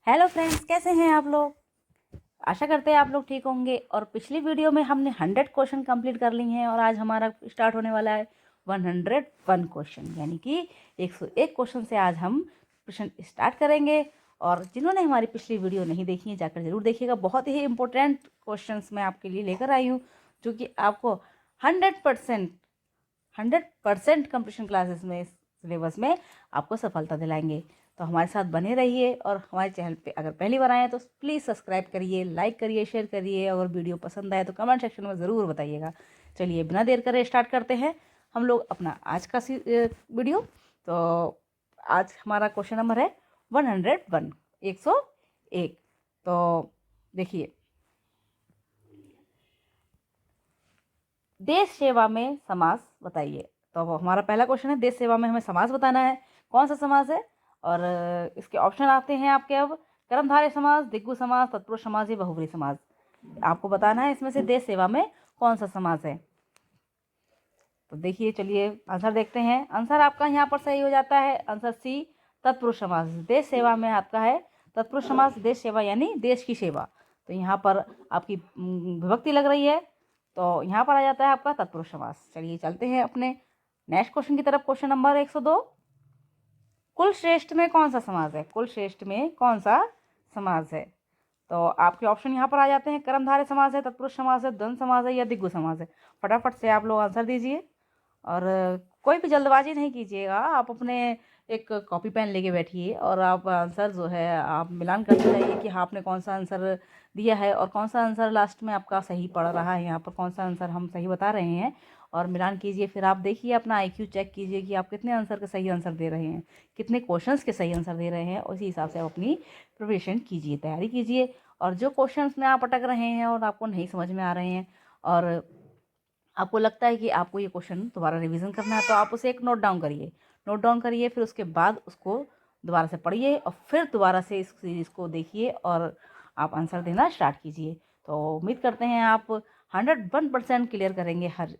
Hello friends, कैसे हैं आप लोग। आशा करते हैं आप लोग ठीक होंगे। और पिछली वीडियो में हमने 100 क्वेश्चन कंप्लीट कर ली हैं और आज हमारा स्टार्ट होने वाला है 101 क्वेश्चन, यानी कि 101 क्वेश्चन से आज हम क्वेश्चन स्टार्ट करेंगे। और जिन्होंने हमारी पिछली वीडियो नहीं देखी है जाकर ज़रूर देखिएगा। बहुत ही इंपॉर्टेंट क्वेश्चंस मैं आपके लिए लेकर आई हूँ जो कि आपको 100% कंप्लीशन क्लासेस में सिलेबस में आपको सफलता दिलाएंगे। तो हमारे साथ बने रहिए और हमारे चैनल पे अगर पहली बार आए हैं तो प्लीज़ सब्सक्राइब करिए, लाइक करिए, शेयर करिए। अगर वीडियो पसंद आए तो कमेंट सेक्शन में ज़रूर बताइएगा। चलिए बिना देर करे स्टार्ट करते हैं हम लोग अपना आज का वीडियो। तो आज हमारा क्वेश्चन नंबर है 101 101। तो देखिए, देश सेवा में समास बताइए। तो अब हमारा पहला क्वेश्चन है, देश सेवा में हमें समास बताना है। कौन सा समास है? और इसके ऑप्शन आते हैं आपके अब, कर्मधारय समास, दिग्गु समास, तत्पुरुष समास या बहुब्री समास। आपको बताना है इसमें से देश सेवा में कौन सा समास है। तो देखिए, चलिए आंसर देखते हैं। आंसर आपका यहाँ पर सही हो जाता है, आंसर सी, तत्पुरुष समास। देश सेवा में आपका है तत्पुरुष समास। देश सेवा यानी देश की सेवा। तो यहाँ पर आपकी विभक्ति लग रही है, तो यहाँ पर आ जाता है आपका तत्पुरुष समास। चलिए चलते हैं अपने नेक्स्ट क्वेश्चन की तरफ। क्वेश्चन नंबर 102, कुल श्रेष्ठ में कौन सा समास है? कुल श्रेष्ठ में कौन सा समास है? तो आपके ऑप्शन यहाँ पर आ जाते हैं, कर्मधारय समास है, तत्पुरुष समास है, द्वंद्व समास है या दिग्गु समास है। फटाफट से आप लोग आंसर दीजिए और कोई भी जल्दबाजी नहीं कीजिएगा। आप अपने एक कॉपी पेन लेके बैठिए और आप आंसर जो है आप मिलान करते जाइए कि हाँ आपने कौन सा आंसर दिया है और कौन सा आंसर लास्ट में आपका सही पड़ रहा है। यहाँ पर कौन सा आंसर हम सही बता रहे हैं और मिलान कीजिए। फिर आप देखिए, अपना आईक्यू चेक कीजिए कि आप कितने आंसर के सही आंसर दे रहे हैं, कितने क्वेश्चंस के सही आंसर दे रहे हैं। उसी हिसाब से आप अपनी प्रिपरेशन कीजिए, तैयारी कीजिए। और जो क्वेश्चंस में आप अटक रहे हैं और आपको नहीं समझ में आ रहे हैं और आपको लगता है कि आपको ये क्वेश्चन दोबारा रिवीजन करना है, तो आप उसे एक नोट डाउन करिए। नोट डाउन करिए, फिर उसके बाद उसको दोबारा से पढ़िए और फिर दोबारा से इस सीरीज़ को देखिए और आप आंसर देना स्टार्ट कीजिए। तो उम्मीद करते हैं आप 101% क्लियर करेंगे हर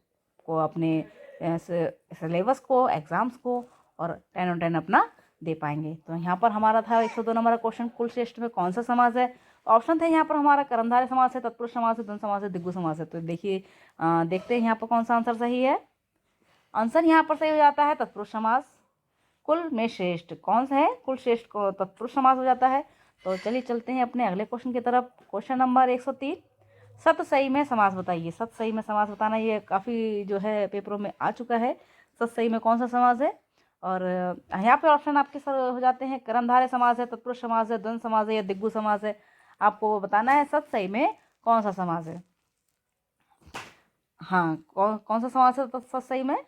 को, अपने सिलेबस को, एग्ज़ाम्स को, और 10 on 10 अपना दे पाएंगे। तो यहाँ पर हमारा था 102 नंबर का क्वेश्चन, कुल श्रेष्ठ में कौन सा समास है। ऑप्शन थे यहाँ पर हमारा, कर्मधारय समास है, तत्पुरुष समास है, द्वंद्व समास है, दिग्गु समास है। तो देखिए, देखते हैं यहाँ पर कौन सा आंसर सही है। आंसर यहाँ पर सही हो जाता है तत्पुरुष समास। कुल में श्रेष्ठ कौन सा है? कुल श्रेष्ठ को तत्पुरुष समास हो जाता है। तो चलिए चलते हैं अपने अगले क्वेश्चन की तरफ। क्वेश्चन नंबर 103, सत सही में समास बताइए। सत सही में समास बताना, ये काफ़ी जो है पेपरों में आ चुका है। सत सही में कौन सा समास है? और यहाँ पे ऑप्शन आपके सर हो जाते हैं, कर्मधारय समास है, तत्पुरुष समास है, द्वंद्व समास है या दिग्गु समास है। आपको बताना है सत सही में कौन सा समास है। हाँ, कौन कौन सा समास है सत सही में?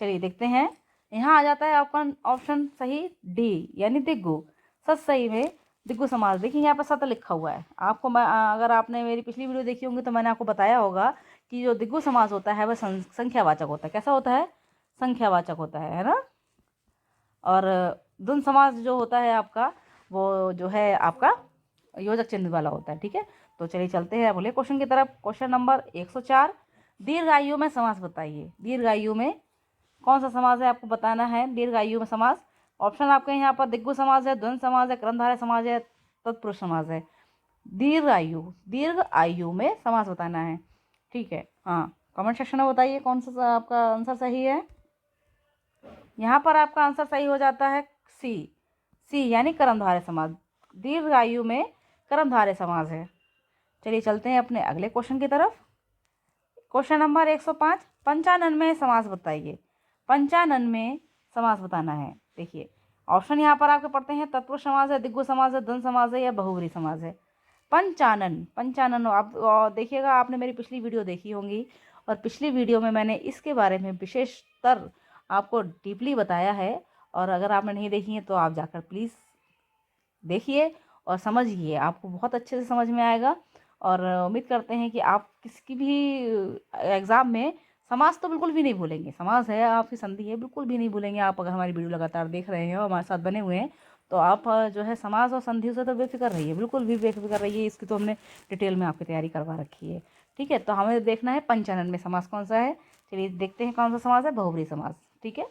चलिए देखते हैं। यहाँ आ जाता है आपका ऑप्शन सही, डी, यानी दिग्गु। सत सही में दिग्गु समास। देखिए यहाँ पर सत लिखा हुआ है। आपको मैं अगर आपने मेरी पिछली वीडियो देखी होंगी तो मैंने आपको बताया होगा कि जो दिग्गु समास होता है वह संख्यावाचक होता है। कैसा होता है? संख्यावाचक होता है ना। और द्वंद्व समास जो होता है आपका, वो जो है आपका योजक चिन्ह वाला होता है। ठीक है, तो चलिए चलते हैं अगले क्वेश्चन की तरफ। क्वेश्चन नंबर 104, दीर्घायु में समास बताइए। दीर्घायु में कौन सा समास है आपको बताना है। दीर्घायु में समास, ऑप्शन आपके यहाँ पर दिग्गु समास है, द्वंद्व समास है, कर्मधारय समास है, तत्पुरुष समास है। दीर्घ आयु में समास बताना है। ठीक है, हाँ, कमेंट सेक्शन में बताइए कौन सा आपका आंसर सही है। यहाँ पर आपका आंसर सही हो जाता है सी, सी यानी कर्मधारय समास। दीर्घ आयु में कर्मधारय समास है। चलिए चलते हैं अपने अगले क्वेश्चन की तरफ। क्वेश्चन नंबर 105, पंचानन में समास बताइए। पंचानन में समास बताना है। देखिए, ऑप्शन यहाँ पर आपके पढ़ते हैं, तत्पुरुष समास है, दिग्गु समास है, द्वंद्व समास है या बहुब्री समास है। पंचानन, पंचानन आप देखिएगा, आपने मेरी पिछली वीडियो देखी होंगी और पिछली वीडियो में मैंने इसके बारे में विशेषतर आपको डीपली बताया है। और अगर आपने नहीं देखी है तो आप जाकर प्लीज़ देखिए और समझिए, आपको बहुत अच्छे से समझ में आएगा। और उम्मीद करते हैं कि आप किसी भी एग्ज़ाम में समास तो बिल्कुल भी नहीं भूलेंगे। समास है आपकी संधि है, बिल्कुल भी नहीं भूलेंगे। आप अगर हमारी वीडियो लगातार देख रहे हैं और हमारे साथ बने हुए हैं तो आप जो है समास और संधि से तो बेफिक्र रहिए, बिल्कुल भी बेफिक्र रहिए। इसकी तो हमने डिटेल में आपकी तैयारी करवा रखी है। ठीक है, तो हमें देखना है पंचानन में समास कौन सा है। चलिए देखते हैं कौन सा समास है, बहुब्री समास। ठीक है,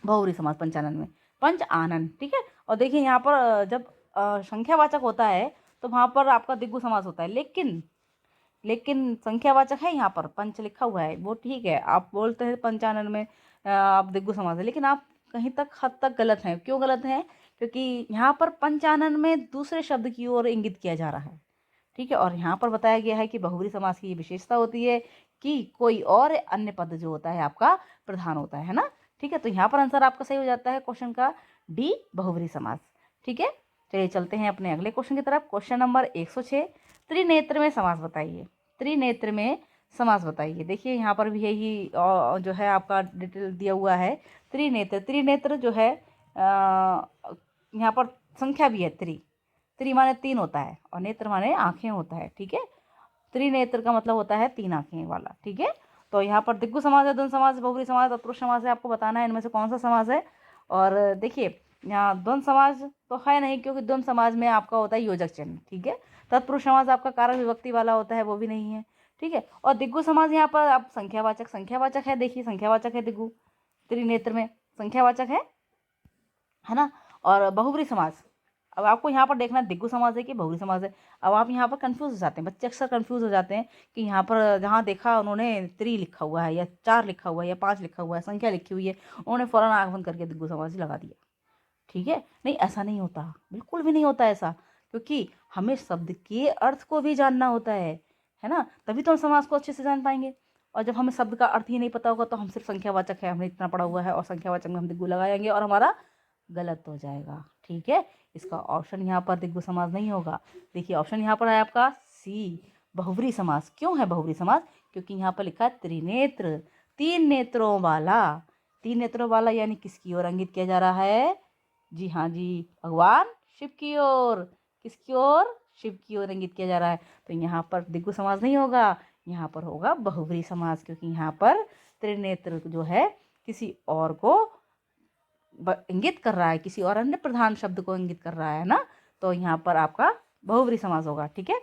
बहुब्री समास पंचानन में पंच आनन। ठीक है, और देखिए यहाँ पर जब संख्यावाचक होता है तो वहाँ पर आपका द्विगु समास होता है, लेकिन संख्यावाचक है यहाँ पर पंच लिखा हुआ है, वो ठीक है, आप बोलते हैं 95 में आप द्विगु समास है, लेकिन आप कहीं तक हद तक गलत हैं। क्यों गलत हैं? क्योंकि यहाँ पर 95 में दूसरे शब्द की ओर इंगित किया जा रहा है, ठीक है। और यहाँ पर बताया गया है कि बहुब्री समास की ये विशेषता होती है कि कोई और अन्य पद जो होता है आपका प्रधान होता है ना, ठीक है। तो यहाँ पर आंसर आपका सही हो जाता है क्वेश्चन का डी, बहुब्री समास, ठीक है। चलिए चलते हैं अपने अगले क्वेश्चन की तरफ। क्वेश्चन नंबर 106, त्रिनेत्र में समास बताइए। त्रिनेत्र में समास बताइए। देखिए यहाँ पर भी यही जो है आपका डिटेल दिया हुआ है। त्रिनेत्र, त्रिनेत्र जो है यहाँ पर संख्या भी है, त्रि माने 3 होता है और नेत्र माने आंखें होता है, ठीक है। त्रिनेत्र का मतलब होता है 3 आंखें वाला, ठीक है। तो यहाँ पर द्विगु समास है, द्वंद्व समास है, बहुब्री समास, तत्पुरुष समास है, आपको बताना है इनमें से कौन सा समास है। और देखिए यहाँ द्वंद्व समास तो है नहीं, क्योंकि द्वंद्व समास में आपका होता है योजक चिन्ह, ठीक है। तत्पुरुष समास आपका कारक विभक्ति वाला होता है, वो भी नहीं है, ठीक है। और द्विगु समास यहाँ पर आप संख्यावाचक, संख्यावाचक है, देखिए संख्यावाचक है द्विगु, त्रिनेत्र में संख्यावाचक है ना। और बहुब्री समास, अब आपको यहाँ पर देखना द्विगु समास है कि बहुब्री समास है। अब आप यहाँ पर कंफ्यूज हो जाते हैं, बच्चे अक्सर कंफ्यूज हो जाते हैं कि यहाँ पर जहाँ देखा उन्होंने 3 लिखा हुआ है या 4 लिखा हुआ है या 5 लिखा हुआ है, संख्या लिखी हुई है, उन्होंने फौरन आंख बंद करके द्विगु समास ही लगा दिया, ठीक है। नहीं, ऐसा नहीं होता, बिल्कुल भी नहीं होता ऐसा, क्योंकि हमें शब्द के अर्थ को भी जानना होता है ना, तभी तो हम समास को अच्छे से जान पाएंगे। और जब हमें शब्द का अर्थ ही नहीं पता होगा तो हम सिर्फ संख्यावाचक है, हमने इतना पढ़ा हुआ है और संख्यावाचक में हम द्विगु लगाएंगे और हमारा गलत हो जाएगा, ठीक है। इसका ऑप्शन यहाँ पर द्विगु समास नहीं होगा। देखिए ऑप्शन यहाँ पर है आपका सी, बहुब्री समास। क्यों है बहुब्री समास? क्योंकि यहाँ पर लिखा है त्रिनेत्र, 3 नेत्रों वाला। 3 नेत्रों वाला यानी किसकी ओर इंगित किया जा रहा है? जी हाँ जी, भगवान शिव की ओर। किसकी ओर? शिव की ओर इंगित किया जा रहा है। तो यहाँ पर द्विगु समास नहीं होगा, यहाँ पर होगा बहुब्री समास, क्योंकि यहाँ पर त्रिनेत्र जो है किसी और को इंगित कर रहा है, किसी और अन्य प्रधान शब्द को इंगित कर रहा है ना, तो यहाँ पर आपका बहुब्री समास होगा, ठीक है।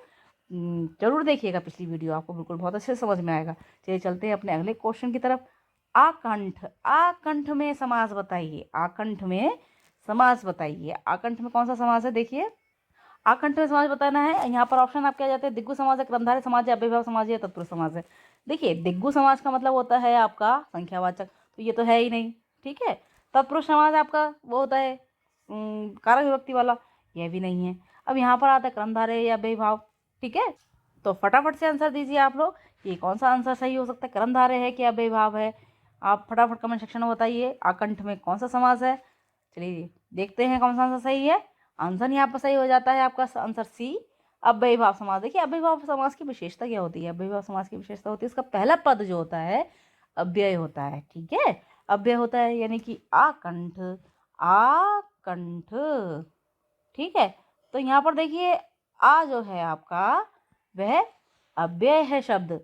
जरूर देखिएगा पिछली वीडियो, आपको बिल्कुल बहुत अच्छे से समझ में आएगा। चलिए चलते हैं अपने अगले क्वेश्चन की तरफ। आकंठ, आकंठ में समास बताइए। आकंठ में समास बताइए। आकंठ में कौन सा समास है? देखिए आकंठ में समास बताना है। यहाँ पर ऑप्शन आपके आ जाते हैं, दिग्गु समास है, क्रमधारय समास है, अव्ययभाव समास है, तत्पुरुष समास है। देखिए दिग्गु समास का मतलब होता है आपका संख्यावाचक, तो ये तो है ही नहीं, ठीक है। तत्पुरुष समास आपका वो होता है कारक विभक्ति वाला, यह भी नहीं है। अब यहाँ पर आता है क्रमधारय या अव्ययभाव, ठीक है। तो फटाफट से आंसर दीजिए आप लोग, ये कौन सा आंसर सही हो सकता है, क्रमधारय है कि अव्ययभाव है? आप फटाफट कमेंट सेक्शन में बताइए आकंठ में कौन सा समास है। चलिए देखते हैं कौन सा आंसर सही है। आंसर यहाँ पर सही हो जाता है आपका आंसर सी, अव्ययभाव समास। देखिए अव्ययभाव समास की विशेषता क्या होती है? अव्ययभाव समास की विशेषता होती है इसका पहला पद जो होता है अव्यय होता है, ठीक है। अव्यय होता है यानी कि आकंठ, आकंठ, ठीक है। तो यहाँ पर देखिए आ जो है आपका वह अव्यय है शब्द,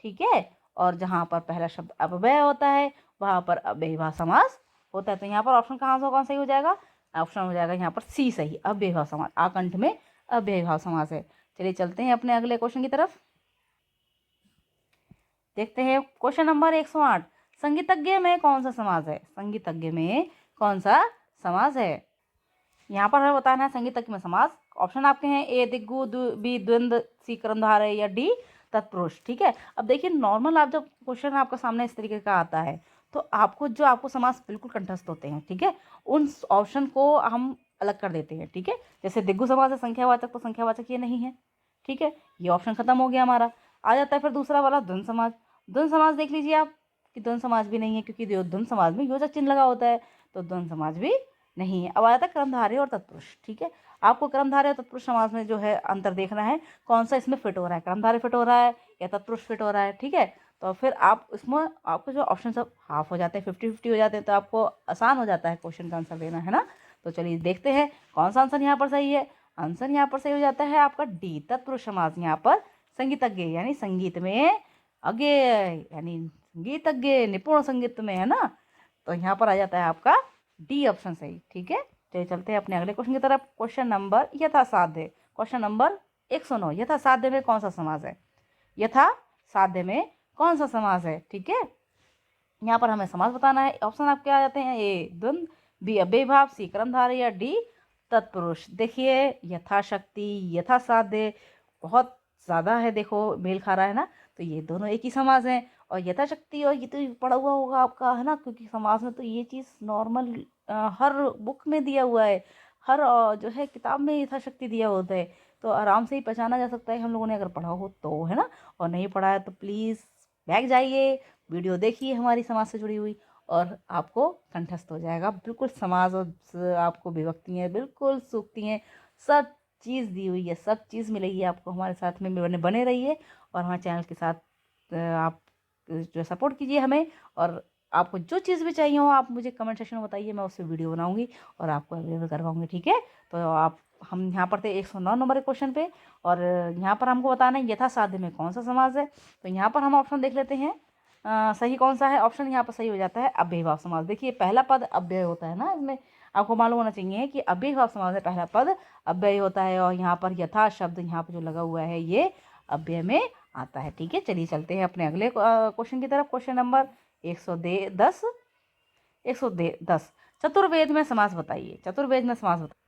ठीक है। और जहाँ पर पहला शब्द अव्यय होता है वहाँ पर अव्ययभाव समास होता है। तो यहाँ पर ऑप्शन कहाँ से कौन सही हो जाएगा? ऑप्शन हो जाएगा यहाँ पर सी सही, अव्ययभाव समास। आकंठ में अव्ययभाव समास है। चलिए चलते हैं अपने अगले क्वेश्चन की तरफ। देखते हैं क्वेश्चन नंबर 108, संगीतज्ञ में कौन सा समास है? संगीतज्ञ में कौन सा समास है? यहाँ पर हमें बताना है संगीतज्ञ में समास। ऑप्शन आपके हैं ए दिग्गु, बी द्वंद्व, सी क्रमधारय या डी तत्पुरुष, ठीक है। अब देखिए नॉर्मल आप जब क्वेश्चन आपका सामने इस तरीके का आता है तो आपको समास बिल्कुल कंठस्थ होते हैं, ठीक है, उन ऑप्शन को हम अलग कर देते हैं, ठीक है। जैसे दिग्गु समास है संख्यावाचक, तो संख्यावाचक ये नहीं है, ठीक है, ये ऑप्शन खत्म हो गया हमारा। आ जाता है फिर दूसरा वाला द्वंद्व समास। द्वंद्व समास देख लीजिए आप कि द्वंद्व समास भी नहीं है, क्योंकि द्वंद्व समास में योजक चिन्ह लगा होता है, तो द्वंद्व समास भी नहीं है। अब आ जाता है क्रमधारय और तत्पुरुष, ठीक है। आपको क्रमधारय और तत्पुरुष समास में जो है अंतर देखना है, कौन सा इसमें फिट हो रहा है, क्रमधारय फिट हो रहा है या तत्पुरुष फिट हो रहा है, ठीक है। तो फिर आप इसमें आपको जो ऑप्शन सब हाफ हो जाते हैं, 50-50 हो जाते हैं, तो आपको आसान हो जाता है क्वेश्चन का आंसर देना, है ना। तो चलिए देखते हैं कौन सा आंसर यहाँ पर सही है। आंसर यहाँ पर सही हो जाता है आपका डी, तत्पुरुष समास। यहाँ पर संगीतज्ञ यानी संगीत में अज्ञ, यानी संगीतज्ञ निपुण संगीत में, है ना। तो यहाँ पर आ जाता है आपका डी ऑप्शन सही, ठीक है। चलिए चलते हैं अपने अगले क्वेश्चन की तरफ। क्वेश्चन नंबर यथासाध्य, क्वेश्चन नंबर 109, यथासाध्य में कौन सा समास है? यथासाध्य में कौन सा समास है, ठीक है। यहाँ पर हमें समास बताना है। ऑप्शन आपके आ जाते हैं ए द्वंद्व, बी अव्ययभाव, सी क्रमधारय या डी तत्पुरुष, देखिए यथाशक्ति, यथासाध्य बहुत ज़्यादा है, देखो मेल खा रहा है ना, तो ये दोनों एक ही समास हैं। और यथाशक्ति और ये तो पढ़ा हुआ होगा आपका, है ना, क्योंकि समास में तो ये चीज़ नॉर्मल हर बुक में दिया हुआ है, हर जो है किताब में यथाशक्ति दिया होता है, तो आराम से ही पहचाना जा सकता है हम लोगों ने अगर पढ़ा हो तो, है ना। और नहीं पढ़ा है तो प्लीज़ बैग जाइए, वीडियो देखिए हमारी समाज से जुड़ी हुई, और आपको कंठस्थ हो जाएगा बिल्कुल समास, और आपको विभक्तियाँ बिल्कुल सूखती हैं, सब चीज़ दी हुई है, सब चीज़ मिलेगी आपको। हमारे साथ में बने बने रहिए, और हमारे चैनल के साथ आप जो सपोर्ट कीजिए हमें, और आपको जो चीज़ भी चाहिए हो आप मुझे कमेंट सेक्शन में बताइए, मैं उससे वीडियो बनाऊंगी और आपको अवेलेबल करवाऊंगी, ठीक है। तो आप हम यहाँ पर थे 109 नंबर के क्वेश्चन पे, और यहाँ पर हमको बताना है यथासाध्य में कौन सा समास है। तो यहाँ पर हम ऑप्शन देख लेते हैं, सही कौन सा है। ऑप्शन यहाँ पर सही हो जाता है अव्ययीभाव समास। देखिए पहला पद अव्यय होता है ना, इसमें आपको मालूम होना चाहिए कि अव्ययीभाव समास है, पहला पद अव्यय होता है, और यहाँ पर यथा शब्द यहाँ पर जो लगा हुआ है ये अव्यय में आता है, ठीक है। चलिए चलते हैं अपने अगले क्वेश्चन की तरफ। क्वेश्चन नंबर 110, 110, चतुर्वेद में समास बताइए, चतुर्वेद में समास बताइए।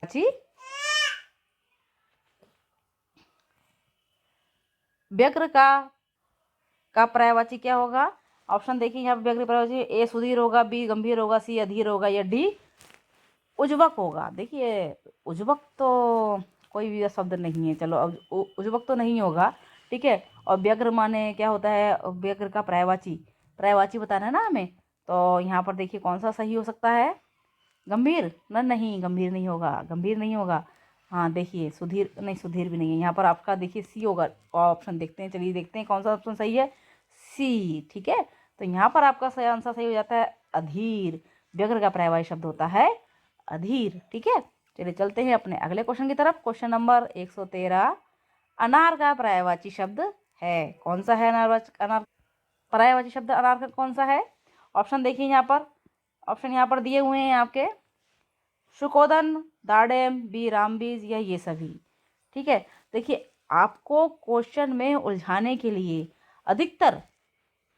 जी, व्यग्र का पर्यायवाची क्या होगा। ऑप्शन देखिए यहाँ पे, व्यग्र पर्यायवाची ए सुधीर होगा, बी गंभीर होगा, सी अधीर होगा, या डी उज्वक होगा। देखिए उज्वक तो कोई भी शब्द नहीं है, चलो अब उज्वक तो नहीं होगा, ठीक है। और व्यग्र माने क्या होता है, व्यग्र का पर्यायवाची, पर्यायवाची बताना है ना हमें, तो यहाँ पर देखिए कौन सा सही हो सकता है, गंभीर ना, नहीं गंभीर नहीं होगा, गंभीर नहीं होगा। हाँ देखिए सुधीर, नहीं सुधीर भी नहीं है, यहाँ पर आपका देखिए सी होगा। ऑप्शन देखते हैं, चलिए देखते हैं कौन सा ऑप्शन सही है, सी, ठीक है। तो यहाँ पर आपका सही आंसर सही हो जाता है अधीर, व्यग्र का पर्यायवाची शब्द होता है अधीर, ठीक है। चलिए चलते हैं अपने अगले क्वेश्चन की तरफ। क्वेश्चन नंबर 113, अनार का पर्यायवाची शब्द है, कौन सा है अनार पर्यायवाची शब्द अनार का कौन सा है। ऑप्शन देखिए यहाँ पर, ऑप्शन यहाँ पर दिए हुए हैं आपके, शुकोदन, दाडेम, बी रामबीज, या ये सभी, ठीक है। देखिए आपको क्वेश्चन में उलझाने के लिए अधिकतर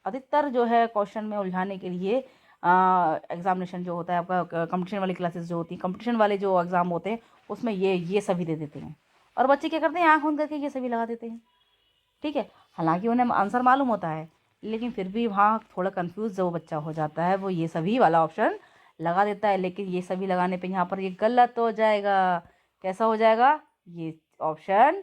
अधिकतर जो है क्वेश्चन में उलझाने के लिए एग्जामिनेशन जो होता है आपका, कंपटीशन वाली क्लासेस जो होती हैं, कंपटीशन वाले जो एग्ज़ाम होते हैं उसमें ये सभी दे देते हैं, और बच्चे क्या करते हैं, आँख बंद करके ये सभी लगा देते हैं, ठीक है। हालांकि उन्हें आंसर मालूम होता है, लेकिन फिर भी वहाँ थोड़ा कंफ्यूज जो बच्चा हो जाता है वो ये सभी वाला ऑप्शन लगा देता है, लेकिन ये सभी लगाने पे यहाँ पर ये गलत हो जाएगा। कैसा हो जाएगा, ये ऑप्शन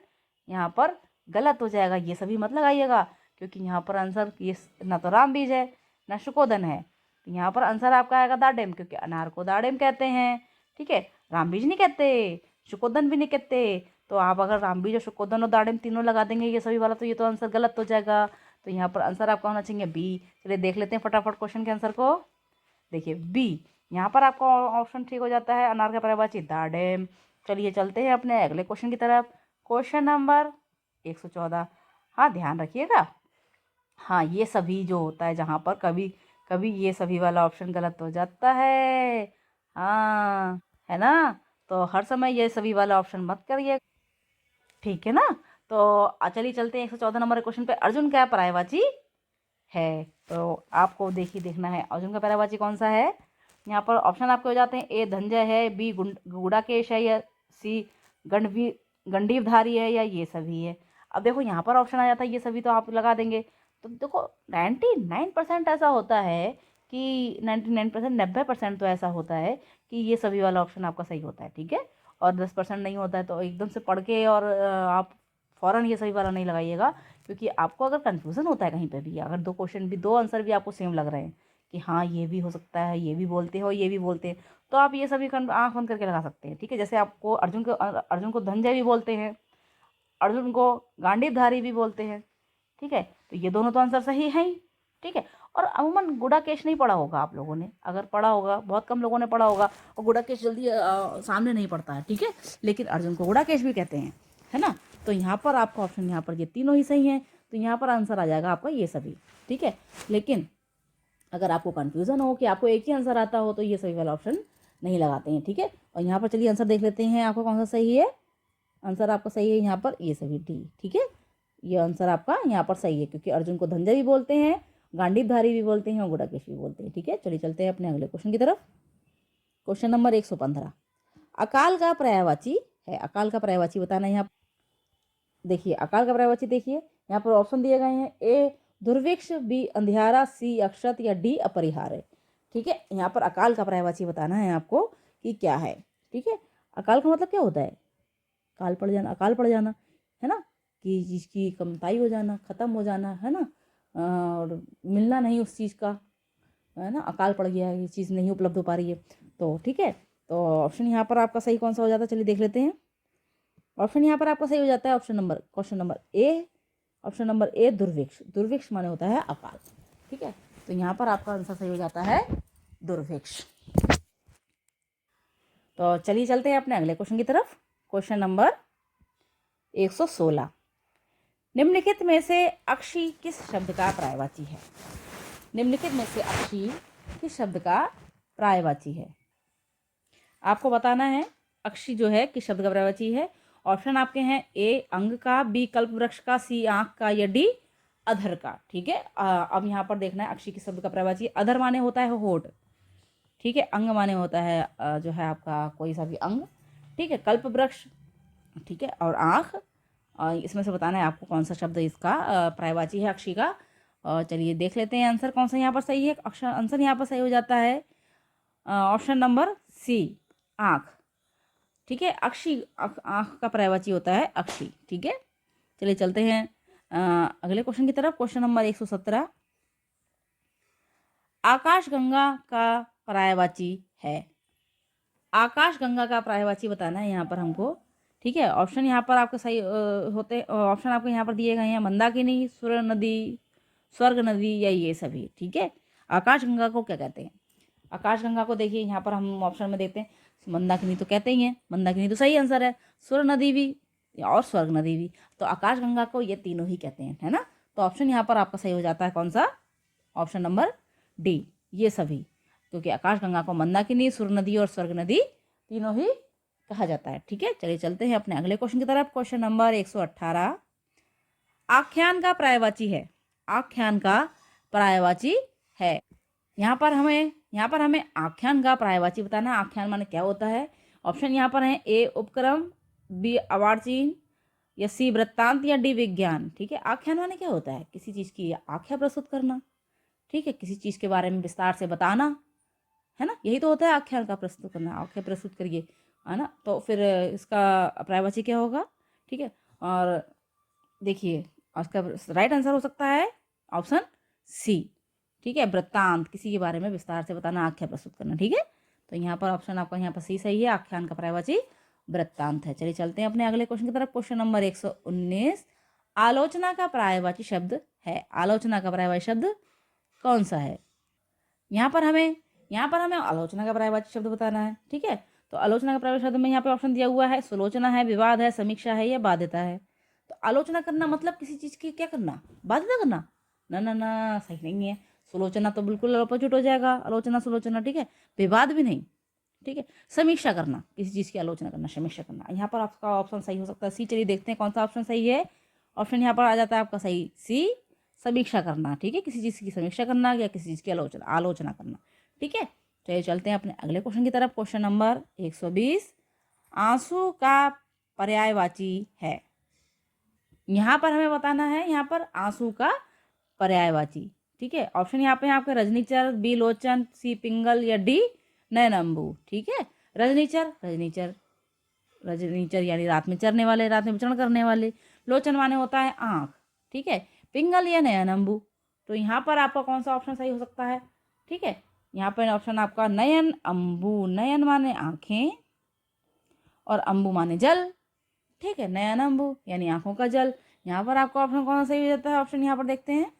यहाँ पर गलत हो जाएगा, ये सभी मत लगाइएगा, क्योंकि यहाँ पर आंसर ये ना तो राम बीज है ना शुकोदन है, तो यहाँ पर आंसर आपका आएगा दाडेम, क्योंकि अनार को दाडेम कहते हैं, ठीक है। राम बीज नहीं कहते, शुकोदन भी नहीं कहते, तो आप अगर रामबीज और शुकोदन और दाड़िम तीनों लगा देंगे ये सभी वाला, तो ये तो आंसर गलत हो जाएगा। तो यहाँ पर आंसर आपका होना चाहिए बी। चलिए देख लेते हैं फटाफट क्वेश्चन के आंसर को। देखिए बी, यहाँ पर आपका ऑप्शन ठीक हो जाता है, अनार का पर्यायवाची दाड़िम। चलिए चलते हैं अपने अगले क्वेश्चन की तरफ। क्वेश्चन नंबर 114, हाँ ध्यान रखिएगा, हाँ ये सभी जो होता है जहाँ पर कभी कभी ये सभी वाला ऑप्शन गलत हो जाता है, हाँ है ना, तो हर समय ये सभी वाला ऑप्शन मत करिए, ठीक है ना। तो चलिए चलते हैं 114 नंबर क्वेश्चन पे, अर्जुन का पर्यायवाची है। तो आपको देखिए देखना है अर्जुन का पर्यायवाची कौन सा है। यहाँ पर ऑप्शन आपके हो जाते हैं, ए धनंजय है, बी गुड़ाकेश है, या सी गंडवी गंडीवधारी है, या ये सभी है। अब देखो यहाँ पर ऑप्शन आ जाता है ये सभी, तो आप लगा देंगे। तो देखो 99% ऐसा होता है कि 99%, 90% तो ऐसा होता है कि ये सभी वाला ऑप्शन आपका सही होता है, ठीक है। और 10% नहीं होता है, तो एकदम से पढ़ के और आप फ़ौरन ये सही वाला नहीं लगाइएगा, क्योंकि आपको अगर कन्फ्यूज़न होता है कहीं पे भी, अगर दो क्वेश्चन भी, दो आंसर भी आपको सेम लग रहे हैं कि हाँ ये भी हो सकता है, ये भी बोलते हो, ये भी बोलते हैं, तो आप ये सभी आँख बंद करके लगा सकते हैं, ठीक है। जैसे आपको अर्जुन को धनंजय भी बोलते हैं, अर्जुन को गांडीवधारी भी बोलते हैं, ठीक है। तो ये दोनों तो आंसर सही है ही, ठीक है। और अमूमन गुड़ाकेश नहीं पढ़ा होगा आप लोगों ने, अगर पढ़ा होगा, बहुत कम लोगों ने पढ़ा होगा, और गुड़ाकेश जल्दी सामने नहीं पड़ता है, ठीक है। लेकिन अर्जुन को गुड़ाकेश भी कहते हैं, है ना। तो यहाँ पर आपका ऑप्शन, यहाँ पर ये तीनों ही सही हैं, तो यहाँ पर आंसर आ जाएगा आपका ये सभी, ठीक है। लेकिन अगर आपको कन्फ्यूज़न हो कि आपको एक ही आंसर आता हो तो ये सही वाला ऑप्शन नहीं लगाते हैं, ठीक है। और यहाँ पर चलिए आंसर देख लेते हैं आपका कौन सा सही है। आंसर आपका सही है यहाँ पर ये सभी डी, ठीक है। ये आंसर आपका यहाँ पर सही है, क्योंकि अर्जुन को धनंजय भी बोलते हैं, गांडीवधारी भी बोलते हैं और गुडाकेश भी बोलते हैं, ठीक है। चलिए चलते हैं अपने अगले क्वेश्चन की तरफ। क्वेश्चन नंबर 115, अकाल का पर्यायवाची है। अकाल का पर्यायवाची बताना है। यहाँ देखिए अकाल का पर्यायवाची देखिए, यहाँ पर ऑप्शन दिए गए हैं, ए दुर्भिक्ष, बी अंधियारा, सी अक्षत या डी अपरिहार्य, ठीक है। यहाँ पर अकाल का पर्यायवाची बताना है आपको कि क्या है, ठीक है। अकाल का मतलब क्या होता है? काल पड़ जाना, अकाल पड़ जाना, है ना, कि जिसकी कमताई हो जाना, ख़त्म हो जाना, है ना, और मिलना नहीं उस चीज़ का, है ना, अकाल पड़ गया, ये चीज़ नहीं उपलब्ध हो पा रही है, तो ठीक है। तो ऑप्शन यहाँ पर आपका सही कौन सा हो जाता है, चलिए देख लेते हैं। ऑप्शन यहाँ पर आपका सही हो जाता है question number A. Option number A दुर्भिक्ष। दुर्भिक्ष माने होता है अकाल, ठीक है। तो यहाँ पर आपका आंसर सही हो जाता है दुर्भिक्ष। तो चलिए चलते हैं अपने अगले क्वेश्चन की तरफ। क्वेश्चन नंबर 116, निम्नलिखित में से अक्षी किस शब्द का पर्यायवाची है? निम्नलिखित में से अक्षी किस शब्द का पर्यायवाची है? आपको बताना है अक्षी जो है किस शब्द का पर्यायवाची है। ऑप्शन आपके हैं, ए अंग का, बी कल्प वृक्ष का, सी आंख का या डी अधर का, ठीक है। अब यहाँ पर देखना है अक्षी किस शब्द का पर्यायवाची। अधर माने होता है होठ, ठीक है। अंग माने होता है जो है आपका कोई सा भी अंग, ठीक है। कल्प वृक्ष, ठीक है, और आँख, इसमें से बताना है आपको कौन सा शब्द इसका पर्यायवाची है अक्षी का। चलिए देख लेते हैं आंसर कौन सा यहाँ पर सही है। आंसर यहाँ पर सही हो जाता है ऑप्शन नंबर सी आँख, ठीक है। अक्षी आँख का पर्यायवाची होता है अक्षी, ठीक है। चलिए चलते हैं अगले क्वेश्चन की तरफ। क्वेश्चन नंबर 117, आकाश गंगा का पर्यायवाची है। आकाश गंगा का पर्यायवाची बताना है यहाँ पर हमको, ठीक है। ऑप्शन यहाँ पर आपके सही होते, ऑप्शन आपको यहाँ पर दिए गए हैं, मंदाकिनी, सुर नदी, स्वर्ग नदी या ये सभी, ठीक है। आकाश गंगा को क्या कहते हैं? आकाश गंगा को देखिए यहाँ पर हम ऑप्शन में देखते हैं, मंदाकिनी तो कहते ही हैं, मंदाकिनी तो सही आंसर है, सुर नदी भी और स्वर्ग नदी भी, तो आकाश गंगा को ये तीनों ही कहते हैं, है ना। तो ऑप्शन यहाँ पर आपका सही हो जाता है कौन सा? ऑप्शन नंबर डी, ये सभी, क्योंकि आकाश गंगा को मंदाकिनी, सुर नदी और स्वर्ग नदी तीनों ही कहा जाता है, ठीक है। चलिए चलते हैं अपने अगले क्वेश्चन की तरफ। क्वेश्चन नंबर 118, आख्यान का पर्यायवाची है। आख्यान का पर्यायवाची है। यहाँ पर हमें आख्यान का पर्यायवाची बताना है। आख्यान माने क्या होता है? ऑप्शन यहाँ पर है, ए उपक्रम, बी अवार्चीन या सी वृत्तांत या डी विज्ञान, ठीक है। आख्यान माने क्या होता है? किसी चीज़ की आख्या प्रस्तुत करना, ठीक है, किसी चीज़ के बारे में विस्तार से बताना, है ना, यही तो होता है आख्यान का प्रस्तुत करना। आख्या प्रस्तुत करिए, है ना, तो फिर इसका पर्यायवाची क्या होगा, ठीक है। और देखिए उसका राइट आंसर हो सकता है ऑप्शन सी, ठीक है, वृत्तांत, किसी के बारे में विस्तार से बताना, आख्या प्रस्तुत करना, ठीक है। तो यहाँ पर ऑप्शन आपका यहाँ पर सी सही है, आख्यान का पर्यायवाची वृत्तांत है। चलिए चलते हैं अपने अगले क्वेश्चन की तरफ। क्वेश्चन नंबर 119, आलोचना का पर्यायवाची शब्द है। आलोचना का पर्यायवाची शब्द कौन सा है? यहाँ पर हमें आलोचना का पर्यायवाची शब्द बताना है, ठीक है। तो आलोचना का पर्यायवाची शब्द में यहाँ पे ऑप्शन दिया हुआ है, सुलोचना है, विवाद है, समीक्षा है या बाध्यता है। तो आलोचना करना मतलब किसी चीज़ की क्या करना? बाध्यता करना? ना ना ना, सही नहीं है। सुलोचना तो बिल्कुल अपोजिट हो जाएगा, आलोचना सुलोचना, ठीक है। विवाद भी नहीं, ठीक है। समीक्षा करना, किसी चीज़ की आलोचना करना, समीक्षा करना। यहाँ पर आपका ऑप्शन सही हो सकता है सी। चलिए देखते हैं कौन सा ऑप्शन सही है। ऑप्शन यहाँ पर आ जाता है आपका सही सी, समीक्षा करना, ठीक है, किसी चीज़ की समीक्षा करना या किसी चीज़ की आलोचना करना, ठीक है। चलिए चलते हैं अपने अगले क्वेश्चन की तरफ। क्वेश्चन नंबर 120, आंसू का पर्यायवाची है। यहाँ पर हमें बताना है, यहाँ पर आंसू का पर्यायवाची, ठीक है। ऑप्शन यहाँ पे आपके रजनीचर, बी लोचन, सी पिंगल या डी नयनंबू, ठीक है। रजनीचर यानी रात में चरने वाले, रात में विचरण करने वाले। लोचन माने होता है आँख, ठीक है। पिंगल या नयनंबू, तो यहाँ पर आपका कौन सा ऑप्शन सही हो सकता है, ठीक है। यहाँ पर ऑप्शन आपका नयन अंबू, नयन माने आँखें और अंबू माने जल, ठीक है, नयन अंबू यानी आँखों का जल। यहाँ पर आपका ऑप्शन कौन सा सही हो जाता है? ऑप्शन यहाँ पर देखते हैं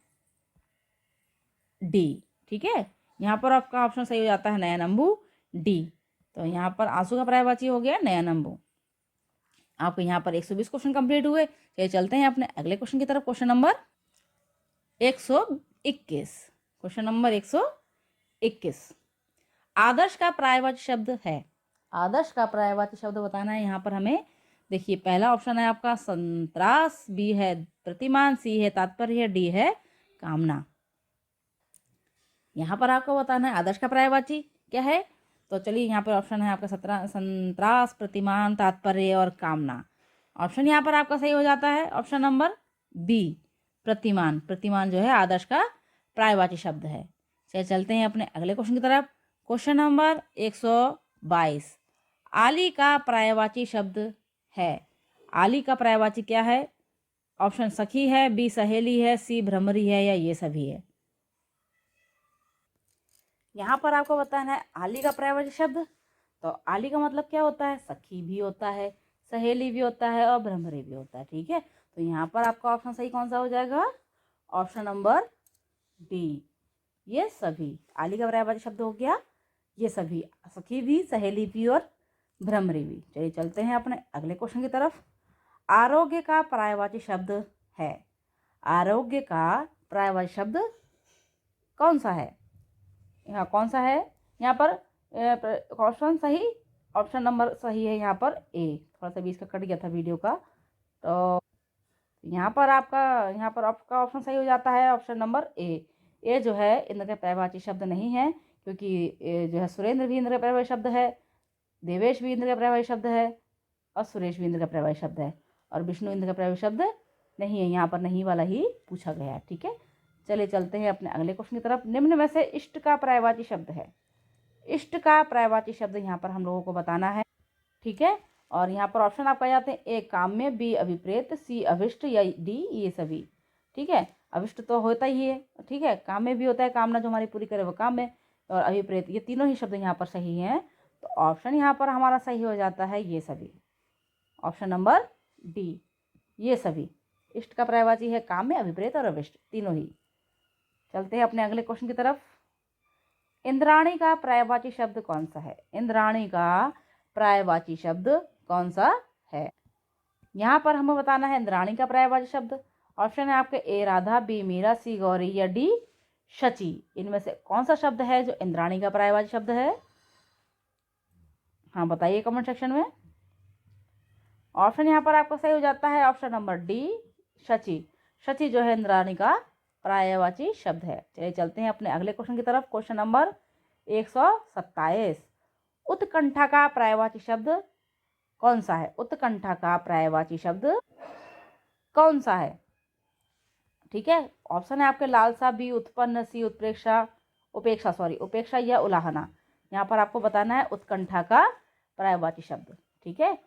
डी, ठीक है। यहाँ पर आपका ऑप्शन सही हो जाता है नयनंबू, डी। तो यहाँ पर आंसू का पर्यायवाची हो गया नयनंबू। आपके यहाँ पर 120 क्वेश्चन कंप्लीट हुए। चलिए चलते हैं अपने अगले क्वेश्चन की तरफ। Question number 121, question number 121, 21। आदर्श का पर्यायवाची शब्द है, आदर्श का पर्यायवाची शब्द बताना है यहाँ पर हमें। देखिए पहला ऑप्शन है आपका संतरास, बी है प्रतिमान, सी है तात्पर्य, डी है कामना। यहाँ पर आपको बताना है आदर्श का पर्यायवाची क्या है। तो चलिए यहाँ पर ऑप्शन है आपका संतरास, प्रतिमान, तात्पर्य और कामना। ऑप्शन यहाँ पर आपका सही हो जाता है ऑप्शन नंबर बी, प्रतिमान। प्रतिमान जो है आदर्श का पर्यायवाची शब्द है। चलिए चलते हैं अपने अगले क्वेश्चन की तरफ। Question number 122। आली का पर्यायवाची शब्द है। आली का पर्यायवाची क्या है? ऑप्शन सखी है, बी सहेली है, सी भ्रमरी है या ये सभी है। यहाँ पर आपको बताना है आली का पर्यायवाची शब्द। तो आली का मतलब क्या होता है? सखी भी होता है, सहेली भी होता है और भ्रमरी भी होता है। ठीक है, तो यहाँ पर आपका ऑप्शन सही कौन सा हो जाएगा? ऑप्शन नंबर डी, ये सभी। आली का पर्यायवाची शब्द हो गया ये सभी, सखी भी, सहेली भी और भ्रमरी भी। चलिए चलते हैं अपने अगले क्वेश्चन की तरफ। आरोग्य का पर्यायवाची शब्द है। आरोग्य का पर्यायवाची शब्द कौन सा है? यहाँ कौन सा है? यहाँ पर ऑप्शन सही, ऑप्शन नंबर सही है यहाँ पर ए। थोड़ा सा भी इसका कट गया था वीडियो का, तो यहाँ पर आपका ऑप्शन सही हो जाता है ऑप्शन नंबर ए। ए जो है इंद्र का पर्यायवाची शब्द नहीं है, क्योंकि जो है सुरेंद्र भी इंद्र का पर्यायवाची शब्द है, देवेश भी इंद्र का पर्यायवाची शब्द है और सुरेश भी इंद्र का पर्यायवाची शब्द है, और विष्णु इंद्र का पर्यायवाची शब्द नहीं है। यहाँ पर नहीं वाला ही पूछा गया है। ठीक है, चलिए चलते हैं अपने अगले क्वेश्चन की तरफ। निम्न में से इष्ट का पर्यायवाची शब्द है। इष्ट का पर्यायवाची शब्द यहाँ पर हम लोगों को बताना है। ठीक है, और यहाँ पर ऑप्शन आपको जाते हैं ए काम्य, बी अभिप्रेत, सी अभिष्ट या डी ये सभी। ठीक है, अभिष्ट तो होता ही है, ठीक है, काम्य भी होता है, कामना जो हमारी पूरी करे वो काम्य, और अभिप्रेत, ये तीनों ही शब्द यहाँ पर सही हैं। तो ऑप्शन यहाँ पर हमारा सही हो जाता है ये सभी, ऑप्शन नंबर डी, ये सभी। इष्ट का पर्यायवाची है काम्य, अभिप्रेत और अभिष्ट, तीनों ही। चलते हैं अपने अगले क्वेश्चन की तरफ। इंद्राणी का पर्यायवाची शब्द कौन सा है? इंद्राणी का पर्यायवाची शब्द कौन सा है? यहाँ पर हमें बताना है इंद्राणी का पर्यायवाची शब्द। ऑप्शन है आपके ए राधा, बी मीरा, सी गौरी या डी शची। इनमें से कौन सा शब्द है जो इंद्राणी का पर्यायवाची शब्द है? हाँ बताइए कमेंट सेक्शन में। ऑप्शन यहाँ पर आपका सही हो जाता है option number D, Shachi. Shachi जो है इंद्राणी का पर्यायवाची शब्द है। चलिए चलते हैं अपने अगले क्वेश्चन की तरफ। Question number 127। उत्कंठा का पर्यायवाची शब्द कौन सा है? उत्कंठा का पर्यायवाची शब्द कौन सा है? ठीक है, ऑप्शन है आपके लालसा, बी उत्पन्न, सी उपेक्षा या उलाहना। यहाँ पर आपको बताना है उत्कंठा का पर्यायवाची शब्द। ठीक है,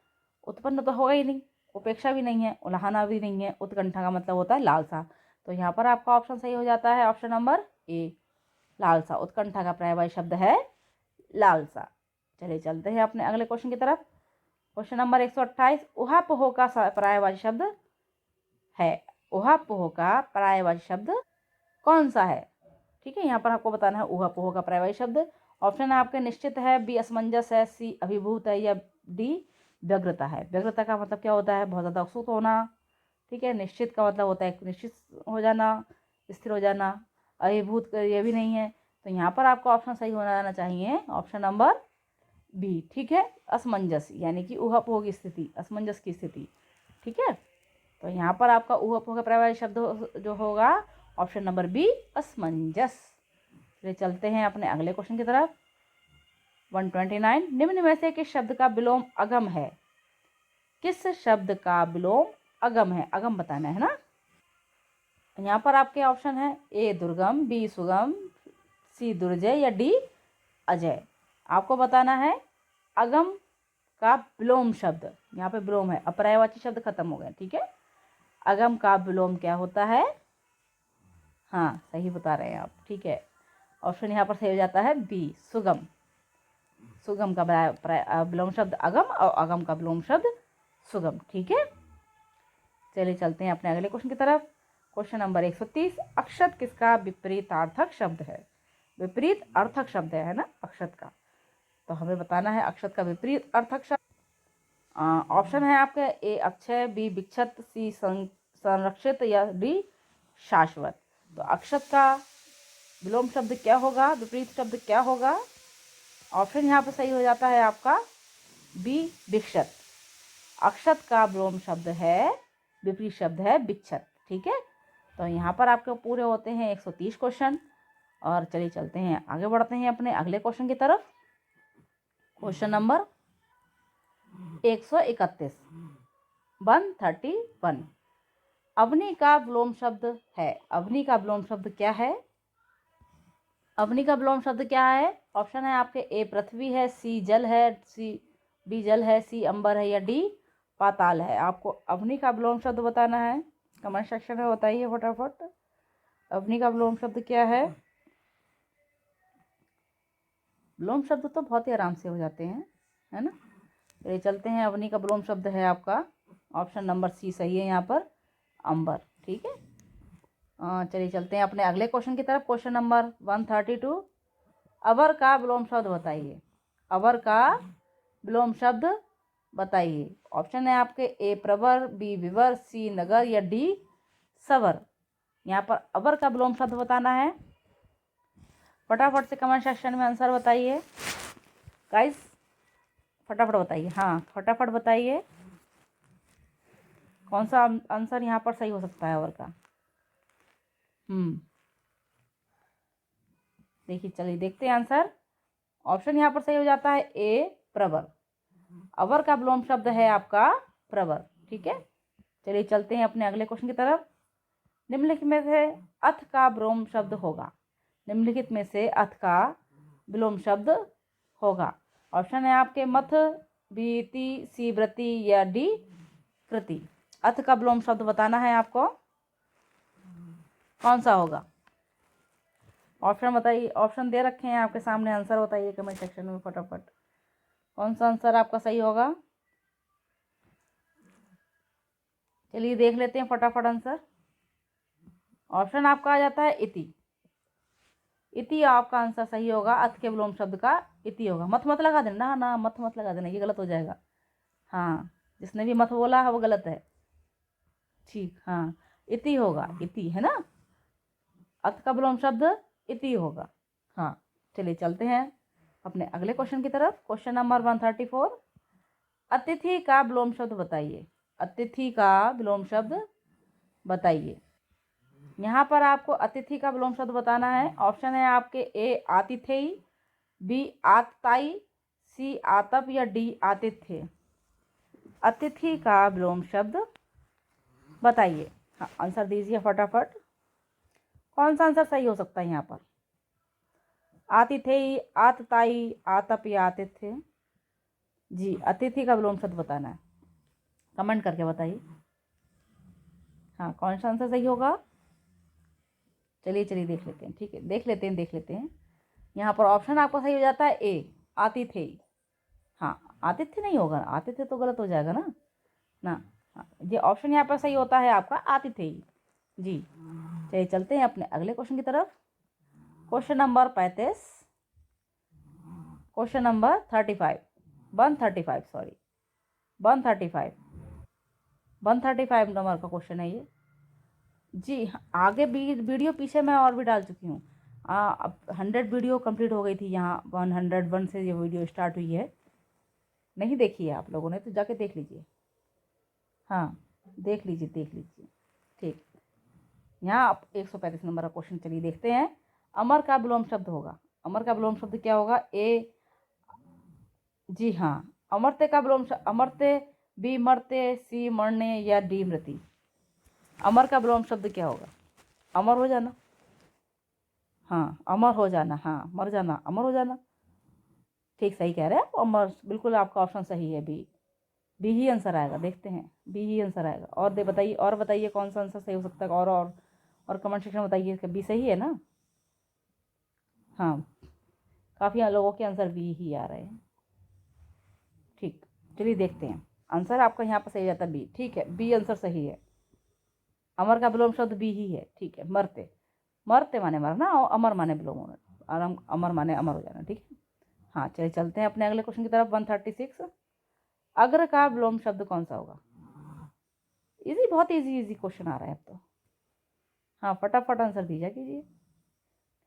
उत्पन्न तो होगा ही नहीं, उपेक्षा भी नहीं है, उलाहना भी नहीं है, उत्कंठा का मतलब होता है लालसा। तो यहाँ पर आपका ऑप्शन सही हो जाता है ऑप्शन नंबर ए, लालसा। उत्कंठा का पर्यायवाची शब्द है लालसा। चलिए चलते हैं अपने अगले क्वेश्चन की तरफ। Question number 128। उहापोह का पर्यायवाची शब्द है। उहापोह का पर्यायवाची शब्द कौन सा है? ठीक है, यहाँ पर आपको बताना है उहापोह का पर्यायवाची शब्द। ऑप्शन है आपके निश्चित है, बी असमंजस है, सी अभिभूत है या डी व्यग्रता है। व्यग्रता का मतलब क्या होता है? बहुत ज़्यादा उत्सुक होना। ठीक है, निश्चित का मतलब होता है निश्चित हो जाना, स्थिर हो जाना। अभिभूत ये भी नहीं है, तो यहाँ पर आपका ऑप्शन सही होना चाहिए ऑप्शन नंबर बी। ठीक है, असमंजस यानी कि ऊहापोह की स्थिति, असमंजस की स्थिति। ठीक है, तो यहाँ पर आपका ऊहापोह का पर्यायवाची शब्द जो होगा ऑप्शन नंबर बी, असमंजस। चलिए चलते हैं अपने अगले क्वेश्चन की तरफ। 129। निम्न में से किस शब्द का विलोम अगम है? किस शब्द का विलोम अगम है? अगम बताना है ना। यहाँ पर आपके ऑप्शन है ए दुर्गम, बी सुगम, सी दुर्जय या डी अजय। आपको बताना है अगम का विलोम शब्द। यहाँ पे विलोम है, अपर्यायवाची शब्द खत्म हो गए। ठीक है, अगम का विलोम क्या होता है? हाँ सही बता रहे हैं आप। ठीक है, ऑप्शन यहाँ पर सही हो जाता है बी, सुगम। सुगम का विलोम शब्द अगम और अगम का विलोम शब्द सुगम। ठीक है, चलिए चलते हैं अपने अगले क्वेश्चन की तरफ। Question number 130। अक्षत किसका विपरीतार्थक शब्द है? विपरीत अर्थक शब्द है ना अक्षत का, तो हमें बताना है अक्षत का विपरीत अर्थक शब्द। ऑप्शन है आपके ए अक्षय, बी विक्षत, सी संरक्षित या डी शाश्वत। तो अक्षत का विलोम शब्द क्या होगा, विपरीत शब्द क्या होगा? ऑप्शन यहाँ पर सही हो जाता है आपका बी, विक्षत। अक्षत का विलोम शब्द है, विपरीत शब्द है विक्षत। ठीक है, तो यहाँ पर आपके पूरे होते हैं 130 क्वेश्चन। और चलिए चलते हैं, आगे बढ़ते हैं अपने अगले क्वेश्चन की तरफ। Question number 131, 131। अग्नि का विलोम शब्द है। अग्नि का विलोम शब्द क्या है? अग्नि का विलोम शब्द क्या है? ऑप्शन है आपके ए पृथ्वी है, सी जल है, बी जल है, सी अंबर है, या डी पाताल है। आपको अग्नि का विलोम शब्द बताना है, कमेंट सेक्शन में बताइए फटाफट। अग्नि का विलोम शब्द क्या है? विलोम शब्द तो बहुत ही आराम से हो जाते हैं, है ना। चलिए चलते हैं, अग्नि का विलोम शब्द है आपका ऑप्शन नंबर सी सही है यहाँ पर, अंबर। ठीक है, चलिए चलते हैं अपने अगले क्वेश्चन की तरफ। क्वेश्चन नंबर 132, अवर का विलोम शब्द बताइए। अवर का विलोम शब्द बताइए। ऑप्शन है आपके ए प्रवर, बी विवर, सी नगर, या डी सवर। यहाँ पर अवर का विलोम शब्द बताना है। फटाफट से कमेंट सेक्शन में आंसर बताइए गाइस, फटाफट बताइए। हाँ फटाफट बताइए कौन सा आंसर यहाँ पर सही हो सकता है अवर का। देखिए, चलिए देखते हैं आंसर। ऑप्शन यहाँ पर सही हो जाता है ए प्रवर। अवर का विलोम शब्द है आपका प्रवर। ठीक है, चलिए चलते हैं अपने अगले क्वेश्चन की तरफ। निम्नलिखित में से अथ का विलोम शब्द होगा। निम्नलिखित में से अथ का विलोम शब्द होगा। ऑप्शन है आपके मथ, बी ति, सी व्रति, या डी कृति। अथ का विलोम शब्द बताना है आपको, कौन सा होगा? ऑप्शन बताइए, ऑप्शन दे रखे हैं आपके सामने, आंसर बताइए कमेंट सेक्शन में फटाफट। कौन सा आंसर आपका सही होगा? चलिए देख लेते हैं फटाफट आंसर। ऑप्शन आपका आ जाता है इति। इति आपका आंसर सही होगा। अथ के विलोम शब्द का इति होगा। मत मत लगा देना ना, मत मत लगा देना, ये गलत हो जाएगा। हाँ, जिसने भी मत बोला है वो गलत है। ठीक, हाँ इति होगा, इति है ना, अथ का विलोम शब्द इति होगा। हाँ, चलिए चलते हैं अपने अगले क्वेश्चन की तरफ। क्वेश्चन नंबर 134, अतिथि का विलोम शब्द बताइए। अतिथि का विलोम शब्द बताइए। यहाँ पर आपको अतिथि का विलोम शब्द बताना है। ऑप्शन है आपके ए आतिथेयी, बी आतताई, सी आतप, या डी आतिथ्य। अतिथि का विलोम शब्द बताइए। हाँ, आंसर दीजिए फटाफट। कौन सा आंसर सही हो सकता है यहाँ पर? आतिथेयी, आतताई, आतप, या आतिथ्य? जी, अतिथि का विलोम शब्द बताना है, कमेंट करके बताइए। हाँ, कौन सा आंसर सही होगा? चलिए चलिए देख लेते हैं। ठीक है, देख लेते हैं। यहाँ पर ऑप्शन आपका सही हो जाता है ए आतिथेयी। हाँ, आतिथ्य नहीं होगा, आतिथ्य तो गलत हो जाएगा ना। हाँ, ये ऑप्शन यहाँ पर सही होता है आपका आतिथेयी। जी, चलिए चलते हैं अपने अगले क्वेश्चन की तरफ। Question number 35, question number 35, 135 sorry 135 135 number का क्वेश्चन है ये। जी हाँ, आगे भी वीडियो पीछे मैं और भी डाल चुकी हूँ। अब 100 वीडियो कंप्लीट हो गई थी, यहाँ 101 से ये वीडियो स्टार्ट हुई है। नहीं देखी है आप लोगों ने तो जाके देख लीजिए। हाँ, देख लीजिए। ठीक, यहाँ आप 135 नंबर का क्वेश्चन चलिए देखते हैं। अमर का विलोम शब्द होगा। अमर का विलोम शब्द क्या होगा? ए, जी हाँ, अमर्त्य का विलोम शब्द अमर्त्य, बी मर्त्य, सी मरने, या डी मृति। अमर का विलोम शब्द क्या होगा? अमर हो जाना। हाँ, अमर हो जाना, हाँ मर जाना, अमर हो जाना। ठीक, सही कह रहे हैं आप, अमर बिल्कुल आपका ऑप्शन सही है, बी ही आंसर आएगा। देखते हैं, बी ही आंसर आएगा। और बताइए, और बताइए कौन सा आंसर सही हो सकता है, और कमेंट सेक्शन में बताइए कि बी सही है ना। हाँ, काफ़ी लोगों के आंसर बी ही आ रहे हैं। ठीक, चलिए देखते हैं। आंसर आपका यहाँ पर सही जाता है बी। ठीक है, बी आंसर सही है। अमर का विलोम शब्द बी ही है। ठीक है, मरते, मरते माने मरना, और अमर माने विलोम होना, और अमर माने अमर हो जाना। ठीक है, हाँ चलिए चलते हैं अपने अगले क्वेश्चन की तरफ। 136, अग्र का विलोम शब्द कौन सा होगा? इजी, बहुत इजी क्वेश्चन आ रहा है अब तो। हाँ, फटाफट आंसर दीजिए कीजिए।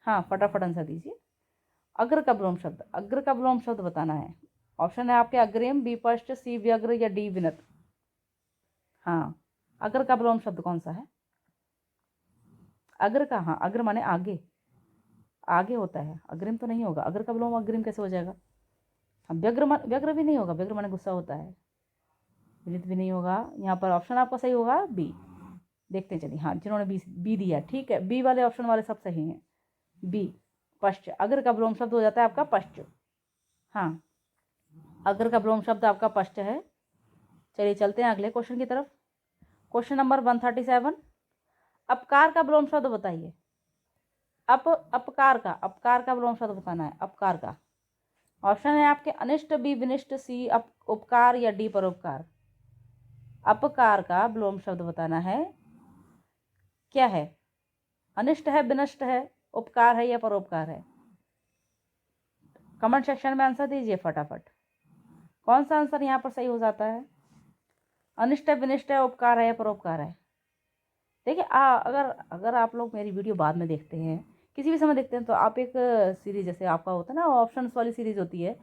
हाँ, फटाफट आंसर दीजिए। अग्र का विलोम शब्द, अग्र का विलोम शब्द बताना है। ऑप्शन है आपके अग्रिम, बी पश्च, सी व्यग्र या डी विनत। हाँ, अग्र का विलोम शब्द कौन सा है? अग्र का, हाँ, अग्र माने आगे, आगे होता है, अग्रिम तो नहीं होगा। अग्र का विलोम अग्रिम कैसे हो जाएगा? हम व्यग्र भी नहीं होगा, व्यग्र माने गुस्सा होता है। विनित भी नहीं होगा। यहाँ पर ऑप्शन आपका सही होगा बी। देखते हैं चलिए। हाँ, जिन्होंने बी दिया, ठीक है, बी वाले ऑप्शन वाले सब सही हैं। बी पश्च, अग्र का विलोम शब्द हो जाता है आपका पश्च। हाँ, अग्र का विलोम शब्द आपका पश्च है। चलिए चलते हैं अगले क्वेश्चन की तरफ। क्वेश्चन नंबर 137, अपकार का विलोम शब्द बताइए। अपकार का विलोम शब्द बताना है, अपकार का। ऑप्शन है आपके अनिष्ट, बी विनिष्ट, सी उपकार या डी परोपकार। अपकार का विलोम शब्द बताना है, क्या है? अनिष्ट है, विनष्ट है, उपकार है या परोपकार है? कमेंट सेक्शन में आंसर दीजिए फटाफट। कौन सा आंसर यहाँ पर सही हो जाता है? अनिष्ट है, विनिष्ट है, उपकार है या परोपकार है? देखिए, अगर आप लोग मेरी वीडियो बाद में देखते हैं, किसी भी समय देखते हैं, तो आप एक सीरीज, जैसे आपका होता है ना ऑप्शंस वाली सीरीज होती है,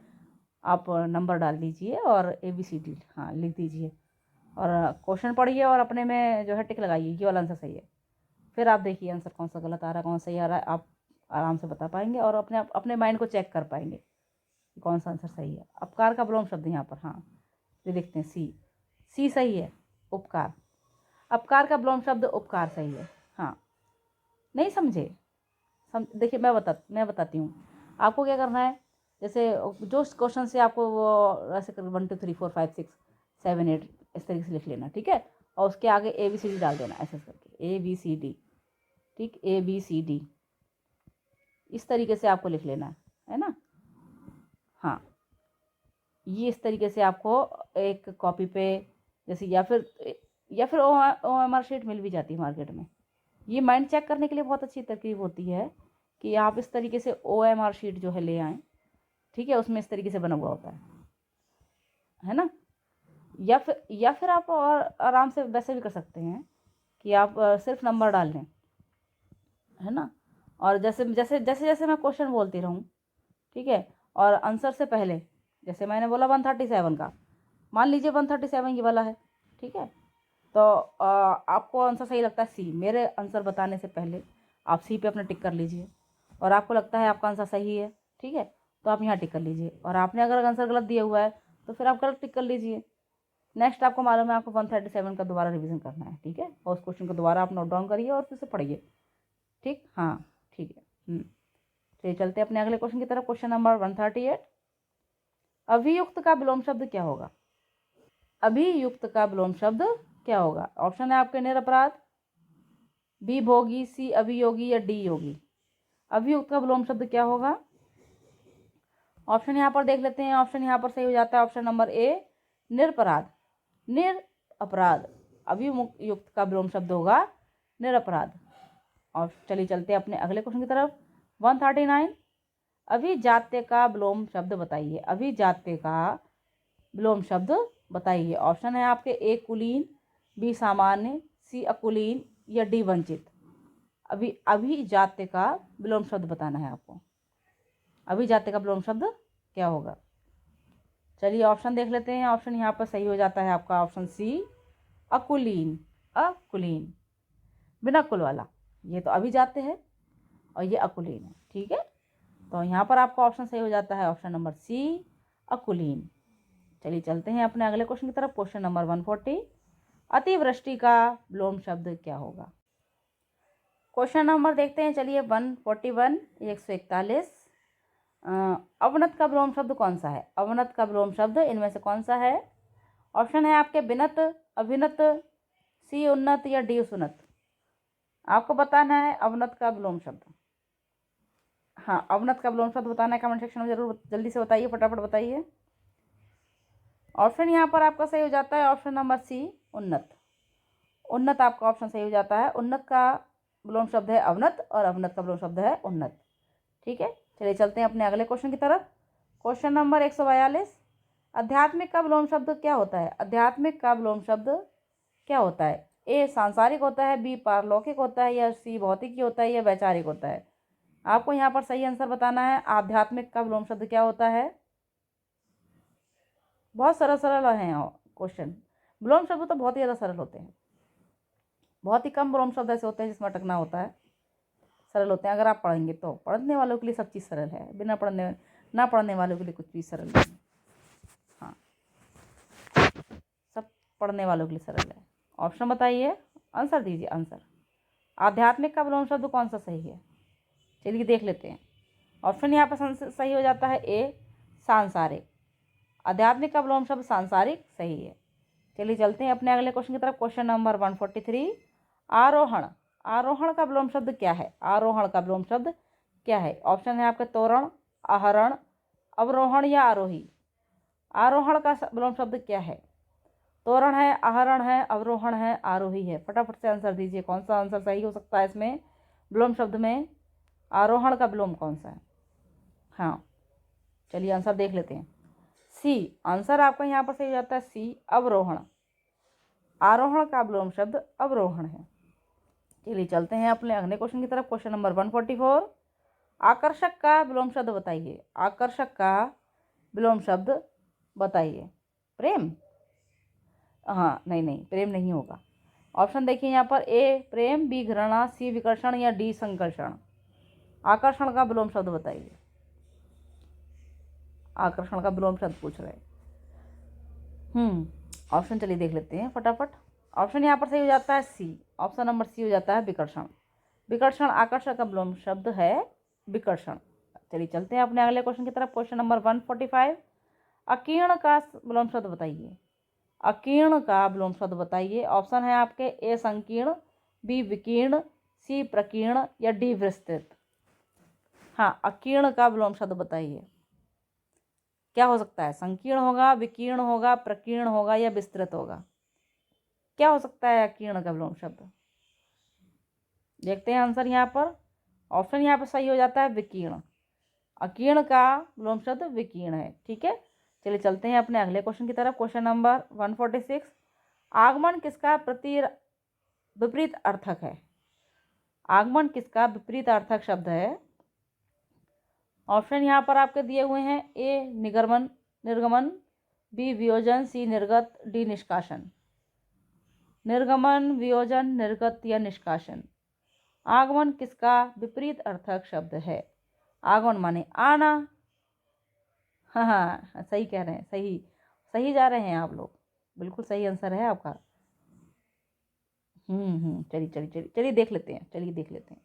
आप नंबर डाल दीजिए और ABCD हाँ लिख दीजिए और क्वेश्चन पढ़िए और अपने में जो है टिक लगाइए, ये वाला आंसर सही है। फिर आप देखिए आंसर कौन सा गलत आ रहा है, कौन सा सही आ रहा है, आप आराम से बता पाएंगे और अपने माइंड को चेक कर पाएंगे कि कौन सा आंसर सही है। अपकार का विलोम शब्द यहाँ पर, हाँ, ये देखते हैं, सी सही है, उपकार। अपकार का विलोम शब्द उपकार सही है। हाँ, नहीं समझे? देखिए, मैं बताती हूँ आपको क्या करना है। जैसे जो क्वेश्चन से आपको वो ऐसे कर 1 2 3 4 5 6 7 8 इस तरीके से लिख लेना, ठीक है, और उसके आगे ABCD डाल देना, ऐसे करके ABCD, ठीक, ABCD इस तरीके से आपको लिख लेना है ना। हाँ, ये इस तरीके से आपको एक कॉपी पे, जैसे या फिर OMR शीट मिल भी जाती है मार्केट में। ये माइंड चेक करने के लिए बहुत अच्छी तरकीब होती है कि आप इस तरीके से OMR शीट जो है ले आएँ, ठीक है, उसमें इस तरीके से बना हुआ होता है ना। या फिर आप और आराम से वैसे भी कर सकते हैं कि आप सिर्फ नंबर डाल लें, है ना, और जैसे जैसे जैसे जैसे मैं क्वेश्चन बोलती रहूँ, ठीक है, और आंसर से पहले, जैसे मैंने बोला 137 का, मान लीजिए 137 ये वाला है, ठीक है, तो आपको आंसर सही लगता है सी, मेरे आंसर बताने से पहले आप सी पे अपना टिक कर लीजिए, और आपको लगता है आपका आंसर सही है, ठीक है, तो आप यहाँ टिक कर लीजिए, और आपने अगर आंसर गलत दिया हुआ है तो फिर आप गलत टिक कर लीजिए। नेक्स्ट आपको मालूम है आपको 137 का दोबारा रिवीजन करना है, ठीक है, और उस क्वेश्चन को दोबारा आप नोट डाउन करिए और फिर से पढ़िए, ठीक, हाँ, ठीक है। चलिए चलते हैं अपने अगले क्वेश्चन की तरफ। क्वेश्चन नंबर 138, अभियुक्त का विलोम शब्द क्या होगा? अभियुक्त का विलोम शब्द क्या होगा? ऑप्शन है आपके निरपराध, बी भोगी, सी अभियोगी या डी योगी। अभियुक्त का विलोम शब्द क्या होगा? ऑप्शन यहाँ पर देख लेते हैं। ऑप्शन यहाँ पर सही हो जाता है ऑप्शन नंबर ए, निरपराध, निरपराध। अभियुक्त का विलोम शब्द होगा निरपराध। और चलिए चलते हैं अपने अगले क्वेश्चन की तरफ। 139, अभिजात्य का विलोम शब्द बताइए। अभिजात्य का विलोम शब्द बताइए। ऑप्शन है आपके ए कुलीन, बी सामान्य, सी अकुलीन या डी वंचित। अभिजात्य का विलोम शब्द बताना है आपको। अभिजात्य का विलोम शब्द क्या होगा? चलिए ऑप्शन देख लेते हैं। ऑप्शन यहाँ पर सही हो जाता है आपका ऑप्शन सी, अकुलीन। अकुलीन बिना कुल वाला, ये तो अभिजात्य है और ये अकुलीन है, ठीक है, तो यहाँ पर आपका ऑप्शन सही हो जाता है ऑप्शन नंबर सी, अकुलीन। चलिए चलते हैं अपने अगले क्वेश्चन की तरफ। क्वेश्चन नंबर 140, अतिवृष्टि का विलोम शब्द क्या होगा? क्वेश्चन नंबर देखते हैं, चलिए 141, 141। अवनत का विलोम शब्द कौन सा है? अवनत का विलोम शब्द इनमें से कौन सा है? ऑप्शन है आपके विनत, अभिनत, सी उन्नत या डी सुनत। आपको बताना है अवनत का विलोम शब्द। हाँ, अवनत का विलोम शब्द बताना है, कमेंट सेक्शन में जरूर जल्दी से बताइए, फटाफट बताइए। ऑप्शन यहाँ पर आपका सही हो जाता है ऑप्शन नंबर सी, उन्नत। उन्नत आपका ऑप्शन सही हो जाता है। उन्नत का विलोम शब्द है अवनत और अवनत का विलोम शब्द है उन्नत, ठीक है। चलिए चलते हैं अपने अगले क्वेश्चन की तरफ। क्वेश्चन नंबर 142, आध्यात्मिक का विलोम शब्द क्या होता है? आध्यात्मिक का विलोम शब्द क्या होता है? ए सांसारिक होता है, बी पारलौकिक होता है या सी भौतिकी होता है या वैचारिक होता है। आपको यहाँ पर सही आंसर बताना है। आध्यात्मिक का विलोम शब्द क्या होता है? बहुत सरल सरल हैं क्वेश्चन। विलोम शब्द तो बहुत ही ज़्यादा सरल होते हैं, बहुत ही कम विलोम शब्द ऐसे होते हैं जिसमें अटकना होता है, सरल होते हैं। अगर आप पढ़ेंगे तो पढ़ने वालों के लिए सब चीज़ सरल है, बिना पढ़ने ना पढ़ने वालों के लिए कुछ भी सरल नहीं है। हाँ, सब पढ़ने वालों के लिए सरल है। ऑप्शन बताइए, आंसर दीजिए। आंसर आध्यात्मिक का विलोम शब्द कौन सा सही है? चलिए देख लेते हैं। ऑप्शन यहाँ पर सही हो जाता है ए, सांसारिक। आध्यात्मिक का विलोम शब्द सांसारिक सही है। चलिए चलते हैं अपने अगले क्वेश्चन की तरफ। क्वेश्चन नंबर 143, आरोहण। आरोहण का विलोम शब्द क्या है? आरोहण का विलोम शब्द क्या है? ऑप्शन है आपके तोरण, आहरण, अवरोहण या आरोही। आरोहण का विलोम शब्द क्या है? तोरण है, आहरण है, अवरोहण है, आरोही है। फटाफट से आंसर दीजिए, कौन सा आंसर सही हो सकता है इसमें विलोम शब्द में? आरोहण का विलोम कौन सा है? हाँ, चलिए आंसर देख लेते हैं। सी आंसर आपका यहाँ पर सही हो जाता है, सी, अवरोहण। आरोहण का विलोम शब्द अवरोहण है। चलिए चलते हैं अपने अगले क्वेश्चन की तरफ। क्वेश्चन नंबर 144, आकर्षक का विलोम शब्द बताइए। आकर्षक का विलोम शब्द बताइए। प्रेम? हाँ, नहीं, प्रेम नहीं होगा। ऑप्शन देखिए यहाँ पर, ए प्रेम, बी घृणा, सी विकर्षण या डी संकर्षण। आकर्षण का विलोम शब्द बताइए। आकर्षण का विलोम शब्द पूछ रहे हैं। ऑप्शन चलिए देख लेते हैं फटाफट। ऑप्शन यहाँ पर सही हो जाता है सी, ऑप्शन नंबर सी हो जाता है विकर्षण। विकर्षण आकर्षण का विलोम शब्द है, विकर्षण। चलिए चलते हैं अपने अगले क्वेश्चन की तरफ। क्वेश्चन नंबर 145, अकीर्ण का विलोम शब्द बताइए। अकीर्ण का विलोम शब्द बताइए। ऑप्शन है आपके, ए संकीर्ण, बी विकीर्ण, सी प्रकीर्ण या डी विस्तृत। हाँ, अकीर्ण का विलोम शब्द बताइए, क्या हो सकता है? संकीर्ण होगा, विकीर्ण होगा, प्रकीर्ण होगा या विस्तृत होगा? क्या हो सकता है अकीर्ण का विलोम शब्द? देखते हैं आंसर यहाँ पर। ऑप्शन यहाँ पर सही हो जाता है विकीर्ण। अकीर्ण का विलोम शब्द विकीर्ण है। ठीक है, चलिए चलते हैं अपने अगले क्वेश्चन की तरफ। क्वेश्चन नंबर 146, आगमन किसका विपरीत अर्थक है? आगमन किसका विपरीत अर्थक शब्द है? ऑप्शन यहाँ पर आपके दिए हुए हैं, ए निगमन निर्गमन, बी वियोजन, सी निर्गत, डी निष्कासन। निर्गमन, वियोजन, निर्गत या निष्कासन। आगमन किसका विपरीत अर्थक शब्द है? आगमन माने आना। हाँ हाँ, सही कह रहे हैं, सही सही जा रहे हैं आप लोग, बिल्कुल सही आंसर है आपका। चलिए चलिए चलिए चलिए देख लेते हैं, चलिए देख लेते हैं।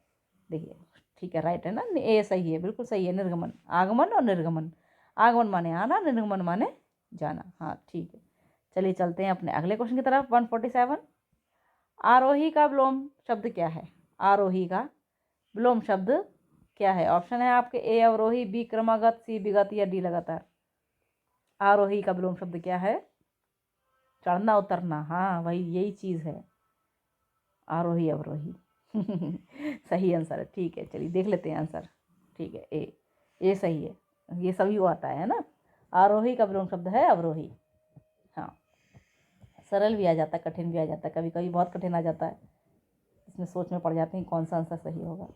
देखिए, ठीक है, राइट है ना, ए सही है, बिल्कुल सही है। निर्गमन, आगमन और निर्गमन। आगमन माने आना, निर्गमन माने जाना। हाँ ठीक है, चलिए चलते हैं अपने अगले क्वेश्चन की तरफ। 147, आरोही का विलोम शब्द क्या है? आरोही का विलोम शब्द क्या है? ऑप्शन है आपके, ए अवरोही, बी क्रमागत, सी विगत या डी लगातार। आरोही का विलोम शब्द क्या है? चढ़ना उतरना, हाँ वही, यही चीज़ है आरोही अवरोही। सही आंसर है। ठीक है, चलिए देख लेते हैं आंसर। ठीक है, ए सही है, ये सभी को आता है ना। आरोही का विलोम शब्द है अवरोही। हाँ, सरल भी आ जाता है, कठिन भी आ जाता है, कभी कभी बहुत कठिन आ जाता है, इसमें सोच में पड़ जाते हैं कौन सा आंसर सही होगा।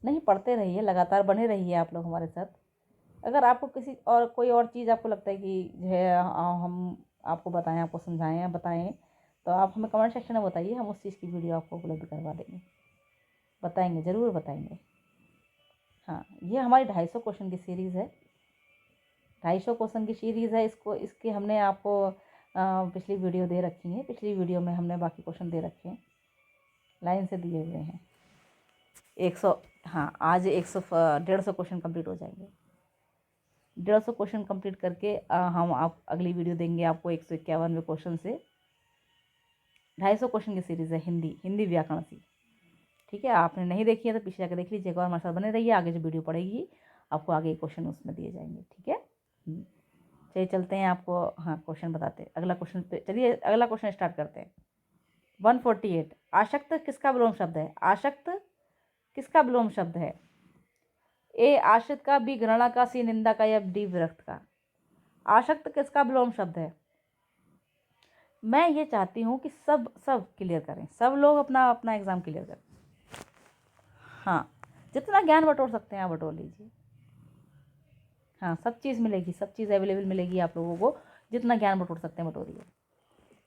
नहीं, पढ़ते रहिए, लगातार बने रहिए आप लोग हमारे साथ। अगर आपको किसी और कोई और चीज़ आपको लगता है कि जो है हम आपको बताएं, आपको समझाएं या बताएं, तो आप हमें कमेंट सेक्शन में बताइए, हम उस चीज़ की वीडियो आपको उपलब्ध करवा देंगे, बताएंगे, ज़रूर बताएंगे। हाँ, ये हमारी 250 क्वेश्चन की सीरीज़ है, 250 क्वेश्चन की सीरीज़ है। इसके हमने आपको पिछली वीडियो दे रखी है, पिछली वीडियो में हमने बाकी क्वेश्चन दे रखे हैं, लाइन से दिए हुए हैं। 100, हाँ आज 150 क्वेश्चन कंप्लीट हो जाएंगे। 150 क्वेश्चन कंप्लीट करके हम आप अगली वीडियो देंगे आपको 151वें क्वेश्चन से। 250 क्वेश्चन की सीरीज़ है, हिंदी व्याकरण की। ठीक है, आपने नहीं देखी है तो पीछे जाकर देख लीजिएगा, और हमारे साथ बने रहिए, आगे जो वीडियो पड़ेगी आपको आगे क्वेश्चन उसमें दिए जाएंगे। ठीक है, चलिए चलते हैं आपको, हाँ क्वेश्चन बताते हैं, अगला क्वेश्चन पे चलिए, अगला क्वेश्चन स्टार्ट करते हैं। 148, आसक्त किसका विलोम शब्द है? आसक्त किसका विलोम शब्द है? ए आश्रित का, बी घृणा का, सी निंदा का या डी विरक्त का। आसक्त किसका विलोम शब्द है? मैं ये चाहती हूँ कि सब क्लियर करें, सब लोग अपना अपना एग्ज़ाम क्लियर करें। हाँ, जितना ज्ञान बटोर सकते हैं आप बटोर लीजिए। हाँ, सब चीज़ मिलेगी, सब चीज़ अवेलेबल मिलेगी आप लोगों को, जितना ज्ञान बटोर सकते हैं बटोरिए,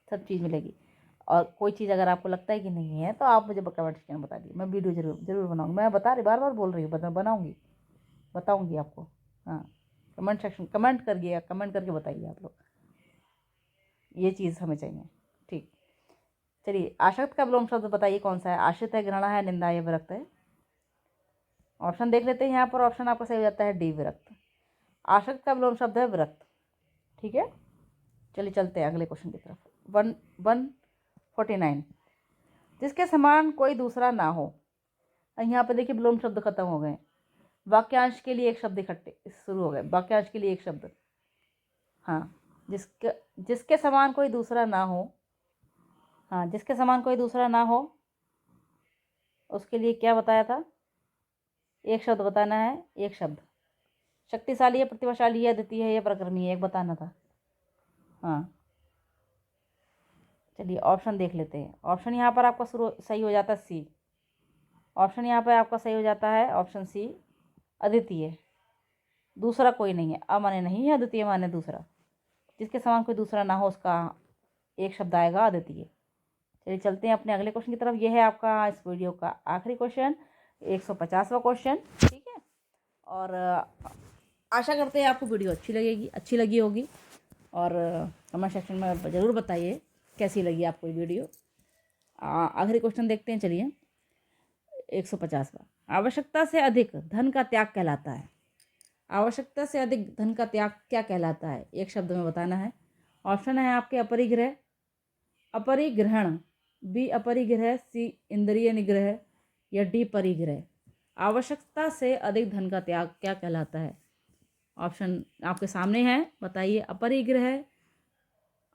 सब चीज़ मिलेगी। और कोई चीज़ अगर आपको लगता है कि नहीं है तो आप मुझे कमेंट सेक्शन में बता दिए, मैं वीडियो जरूर जरूर बनाऊँगी। मैं बता रही, बार बार बोल रही हूँ, बनाऊँगी, बताऊँगी आपको। हाँ, कमेंट सेक्शन कमेंट करिए, कमेंट करके बताइए आप लोग, ये चीज़ हमें चाहिए। ठीक, चलिए आश्रित का विलोम शब्द बताइए कौन सा है। आश्रित है, ग्रहण है, निंदा है, विरक्त है। ऑप्शन देख लेते हैं यहाँ पर। ऑप्शन आपका सही हो जाता है डी, विरक्त। आश्रित का विलोम शब्द है विरक्त। ठीक है, चलिए चलते हैं अगले क्वेश्चन की तरफ। 149, जिसके समान कोई दूसरा ना हो। यहाँ पे देखिए विलोम शब्द खत्म हो गए, वाक्यांश के लिए एक शब्द इकट्ठे शुरू हो गए, वाक्यांश के लिए एक शब्द। हाँ, जिसके समान कोई दूसरा ना हो। हाँ, जिसके समान कोई दूसरा ना हो, उसके लिए क्या बताया था, एक शब्द बताना है, एक शब्द। शक्तिशाली है, प्रतिभाशाली है, अद्वितीय है या पराक्रमी है, एक बताना था। हाँ, चलिए ऑप्शन देख लेते हैं। ऑप्शन यहाँ पर आपका शुरू सही हो जाता है सी। ऑप्शन यहाँ पर आपका सही हो जाता है ऑप्शन सी, अद्वितीय। दूसरा कोई नहीं है, माने नहीं है, अद्वितीय माने दूसरा। जिसके समान कोई दूसरा ना हो उसका एक शब्द आएगा, अद्वितीय। चलिए चलते हैं अपने अगले क्वेश्चन की तरफ। यह है आपका इस वीडियो का आखिरी क्वेश्चन, 150वां क्वेश्चन। ठीक है, और आशा करते हैं आपको वीडियो अच्छी लगी होगी। और कमेंट सेक्शन में ज़रूर बताइए कैसी लगी आपको ये वीडियो। आखिरी क्वेश्चन देखते हैं, चलिए 150वां। आवश्यकता से अधिक धन का त्याग कहलाता है। आवश्यकता से अधिक धन का त्याग क्या कहलाता है, एक शब्द में बताना है। ऑप्शन है आपके अपरिग्रह, अपरिग्रहण, बी अपरिग्रह, सी इंद्रिय निग्रह या डी परिग्रह। आवश्यकता से अधिक धन का त्याग क्या कहलाता है। ऑप्शन आपके सामने है, बताइए। अपरिग्रह,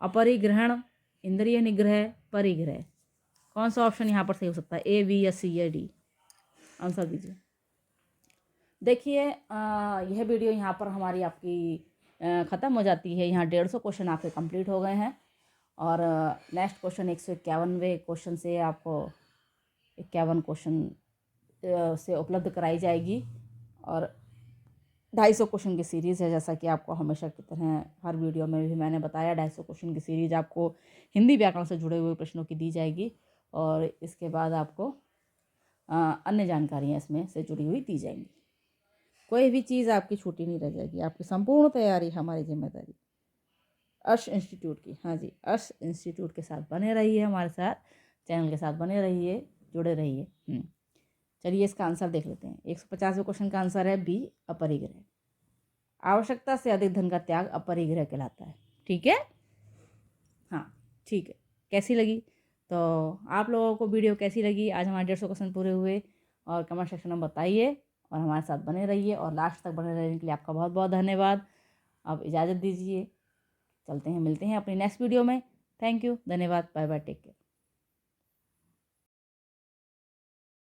अपरिग्रहण, इंद्रिय निग्रह, परिग्रह। कौन सा ऑप्शन यहाँ पर सही हो सकता है, ए, बी या सी या डी, आंसर दीजिए। देखिए यह वीडियो यहाँ पर हमारी आपकी ख़त्म हो जाती है। यहाँ 150 क्वेश्चन आपके कंप्लीट हो गए हैं। और नेक्स्ट क्वेश्चन 151वें क्वेश्चन से आपको 51 क्वेश्चन से उपलब्ध कराई जाएगी। और 250 क्वेश्चन की सीरीज़ है, जैसा कि आपको हमेशा की तरह हर वीडियो में भी मैंने बताया। 250 क्वेश्चन की सीरीज़ आपको हिंदी व्याकरण से जुड़े हुए प्रश्नों की दी जाएगी। और इसके बाद आपको अन्य जानकारियाँ इसमें से जुड़ी हुई दी जाएंगी। कोई भी चीज़ आपकी छूटी नहीं रह जाएगी। आपकी संपूर्ण तैयारी हमारी जिम्मेदारी अर्श इंस्टीट्यूट की। हाँ जी, अर्श इंस्टीट्यूट के साथ बने रहिए, हमारे साथ चैनल के साथ बने रहिए, जुड़े रहिए। चलिए इसका आंसर देख लेते हैं। 150वें क्वेश्चन का आंसर है बी, अपरिग्रह। आवश्यकता से अधिक धन का त्याग अपरिग्रह कहलाता है। ठीक है, हाँ ठीक है। कैसी लगी, तो आप लोगों को वीडियो कैसी लगी। आज हमारे 150 क्वेश्चन पूरे हुए। और कमेंट सेक्शन में बताइए और हमारे साथ बने रहिए। और लास्ट तक बने रहने के लिए आपका बहुत बहुत धन्यवाद। अब इजाज़त दीजिए, चलते हैं, मिलते हैं अपनी नेक्स्ट वीडियो में। थैंक यू, धन्यवाद, बाय बाय, टेक केयर।